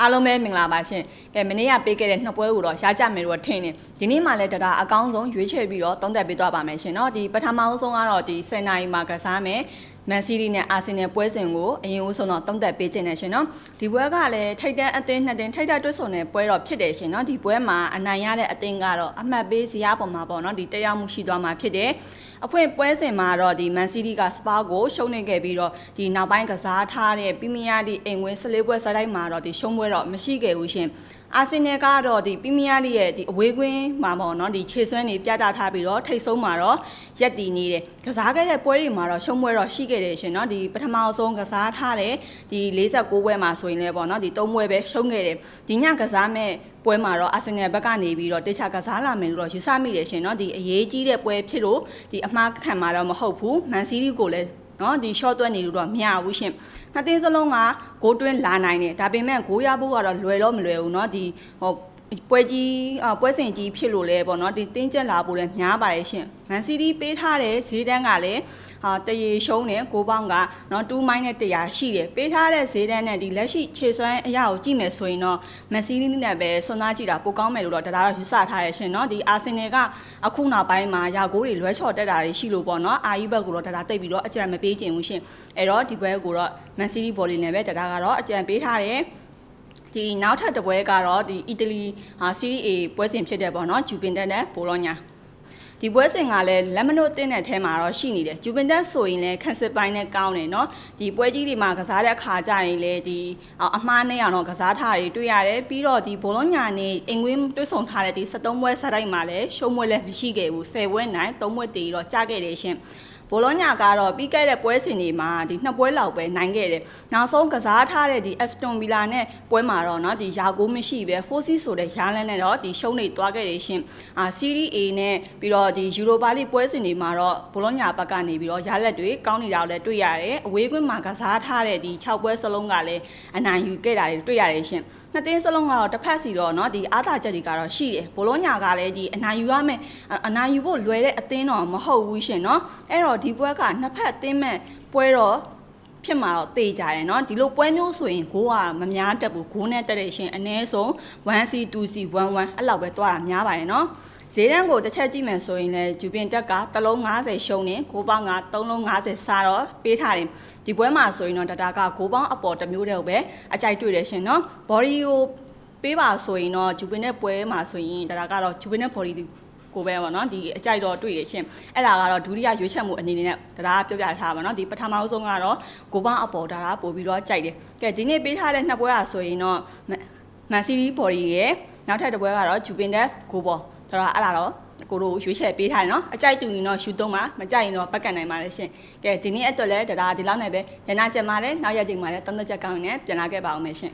အားလုံးပဲမင်္ဂလာပါရှင်။ကဲမနေ့ကပေးခဲ့တဲ့နှစ်ပွဲကိုတော့ရကြမယ်လို့ထင်နေ။ဒီနေ့မှလည်းတရားအကောင်းဆုံးရွေးချယ်ပြီးတော့သုံးသပ်ပေးသွားပါမယ်ရှင်နော်။ဒီပထမဆုံးကတော့ဒီ10နာရီမှာကစားမယ်။မန်စီးတီးနဲ့အာဆင်နယ်ပွဲစဉ်ကိုအရင်ဦးဆုံးတော့သုံးသပ်ပေးခြင်းနဲ့ရှင်နော်။ဒီပွဲကလည်းထိပ်တန်းအသင်းနှစ်သင်းထိပ်တန်းတွဲဆုံတဲ့ပွဲတော့ဖြစ်တယ်ရှင်နော်။ဒီပွဲမှာအနိုင်ရတဲ့အသင်းကတော့အမှတ်ပေးဇယားပေါ်မှာပေါ့နော်။ဒီတရားမှုရှိသွားမှာဖြစ်တယ်။အဖွင့်ပွဲစဉ်မှာတော့ဒီမန်စီးတီးကစပါးကိုရှုံးနေခဲ့ပြီးတော့ဒီနောက်ပိုင်းကစားထားတဲ့ပီးမီးယားလိအိမ်ဝင်14ပွဲစတိုင်းမှာတော့ဒီရှုံးပွဲတော့မရှိခဲ့ဘူးရှင်အာဆင်နယ်ကတော့ဒီပီးမီးယားလိရဲ့ဒီအဝေးကွင်းမှာပေါ့နော်ဒီခြေစွမ်းတွေပြတာထားပြီးတော့ထိတ်ဆုံးမှာတော့ရက်တည်နေတယ်ကစားခဲ့တဲ့ပွဲတွေမှာတော့ရှုံးပွဲတော့ရှိခဲ့တယ်ရှင်နော်ဒီပထမဆုံးကစားထားတဲ့ဒီ46ပွဲမှာဆိုရင်လည်းပေါ့နော်ဒီ3ပွဲပဲရှုံးခဲ့တယ်ဒီညကစားမဲ့ပွဲမှာတော့အာဆင်နယ်ဘက်ကနေပြီးတော့တခြားကစားလာမယ်လို့တော့ယူဆမိတယ်ရှင်နော်ဒီအရေးကြီးတဲ့ပွဲဖြစ်လို့ဒီအမှားခံမှာတော့မဟုတ်ဘူးမန်စီးတီးကိုလည်းနော်ဒီ short တွက်နေလို့တော့မရဘူးရှင်နှစ်သင်းစလုံးကဂိုးတွင်းလာနိုင်တယ်ဒါပေမဲ့ဂိုးရဖို့ကတော့လွယ်တော့မလွယ်ဘူးเนาะဒီဟိုပွဲစဉ်ကြီးဖြစ်လို့လဲပေါ့နော်ဒီတင်းကျပ်လာဖို့လည်းများပါတယ်ရှင်မန်စီးတီးပေးထားတဲ့ဈေးတန်းကလည်းတရေရှုံးတဲ့6ပေါင်းကနော်2မိုင်းနဲ့100ရှိတယ်ပေးထားတဲ့ဈေးတန်းနဲ့ဒီလက်ရှိခြေစွမ်းအရာကိုကြည့်မယ်ဆိုရင်တော့မန်စီးတီးနဲ့ပဲစွန့်စားကြည့်တာပိုကောင်းမယ်လို့တော့ဒါတော့ယူဆထားရရှင်နော်ဒီအာဆင်နယ်ကအခုနောက်ပိုင်းမှာရာဂိုးတွေလွဲချော်တက်တာတွေရှိလို့ပေါ့နော်အာယီဘက်ကိုတော့ဒါတိတ်ပြီးတော့အကြံမပေးချင်ဘူးရှင်အဲ့တော့ဒီဘက်ကိုတော့မန်စီးတီးဘော်လီနဲ့ပဲဒါကတော့အကြံပေးထားတယ်ဒီနောက်ထပ်တစ်ပွဲကတော့ဒီအီတလီစီးရီး A ပွဲစဉ်ဖြစ်တဲ့ပေါ့နော်ဂျူပင်တက်နဲ့ဘိုလောညာဒီပွဲစဉ်ကလည်းလက်မနို့တင်းတဲ့အထဲမှာတော့ရှိနေတယ်ဂျူပင်တက်ဆိုရင်လည်းခန့်စစ်ပိုင်းနဲ့ကောင်းတယ်နော်ဒီပွဲကြီးတွေမှာကစားတဲ့အခါကျရင်လည်းဒီအမှားနဲ့အောင်တော့ကစားထားတွေတွေ့ရတယ်ပြီးတော့ဒီဘိုလောညာနဲ့အင်္ဂွင်းတွေ့ဆုံထားတဲ့ဒီ73ပွဲစတိုင်းမှာလည်းရှုံးပွဲလည်းမရှိခဲ့ဘူး10ပွဲနိုင်3ပွဲတည်တော့ကြာခဲ့တယ်ရှင်ဘိုလောညာကတော့ပြီးခဲ့တဲ့ပွဲစဉ်တွေမှာဒီနှစ်ပွဲလောက်ပဲနိုင်ခဲ့တယ်။နောက်ဆုံးကစားထားတဲ့ဒီအက်စတွန်ဗီလာနဲ့ပွဲမှာတော့เนาะဒီယာကိုမရှိပဲဖိုစီဆိုတဲ့ယာလန်နဲ့တော့ဒီရှုံးနေသွားခဲ့တယ်ရှင်။စီးရီး A နဲ့ပြီးတော့ဒီယူရိုပါလိပွဲစဉ်တွေမှာတော့ဘိုလောညာဘက်ကနေပြီးတော့ယာလက်တွေကောင်းနေတာလည်းတွေ့ရတယ်။အဝေးကွင်းမှာကစားထားတဲ့ဒီ6ပွဲစလုံးကလည်းအနိုင်ယူခဲ့တာတွေတွေ့ရတယ်ရှင်။နှစ်သင်းစလုံးကတော့တစ်ဖက်စီတော့เนาะဒီအားသာချက်တွေကတော့ရှိတယ်။ဘိုလောညာကလည်းဒီအနိုင်ယူရမယ်အနိုင်ယူဖို့လွယ်တဲ့အသင်းတော့မဟုတ်ဘူးရှင်เนาะ။အဲ့တော့ဒီပွဲကနှစ်ဖက်အသင်းမဲ့ပွဲတော့ဖြစ်မှာတော့တေးကြတယ်เนาะဒီလိုပွဲမျိုးဆိုရင်ဂိုးကမများတက်ဘူးဂိုးနဲ့တက်တဲ့ရှင်အနည်းဆုံး 1C 2C 11အဲ့လောက်ပဲသွားတာများပါတယ်เนาะဈေးတန်းကိုတစ်ချက်ကြည့်မယ်ဆိုရင်လည်းဂျူပင်တက်က3လုံး50ရှုံးနေဂိုးပေါင်းက3လုံး50စားတော့ပေးထားတယ်ဒီပွဲမှာဆိုရင်တော့ဒါကဂိုးပေါင်းအပေါ်တစ်မျိုးတည်းပဲအကြိုက်တွေ့တယ်ရှင်เนาะဘော်ဒီကိုပေးပါဆိုရင်တော့ဂျူပင်နဲ့ပွဲမှာဆိုရင်ဒါကတော့ဂျူပင်နဲ့ဘော်ဒီကိုပဲပေါ့နော်ဒီအကြိုက်တော့တွေ့ရရှင်အဲ့ဒါကတော့ဒုတိယရွေးချက်မှုအနေနဲ့ဒါပြောပြထားပါနော်ဒီပထမဆုံးကတော့ကိုပေါင်းအပေါ်ဒါပို့ပြီးတော့ကြိုက်တယ်ကဲဒီနေ့ပေးထားတဲ့နှစ်ပွဲอ่ะဆိုရင်တော့မန်စီးတီးဘော်ဒီရဲ့နောက်ထပ်တစ်ပွဲကတော့ဂျူပင်တက်ကိုဘောဒါတော့အဲ့ဒါတော့ကိုတို့ရွေးချက်ပေးထားတယ်နော်အကြိုက်တူရင်တော့ရှူသုံးပါမကြိုက်ရင်တော့ပတ်ကန်နိုင်ပါလေရှင်ကဲဒီနေ့အတွက်လည်းဒါဒီလောက်နဲ့ပဲညနာချက်မှာလည်းနောက်ရက်ချိန်မှာလည်းတန်းသက်ချက်ကောင်းနေပြန်လာခဲ့ပါအောင်မယ်ရှင်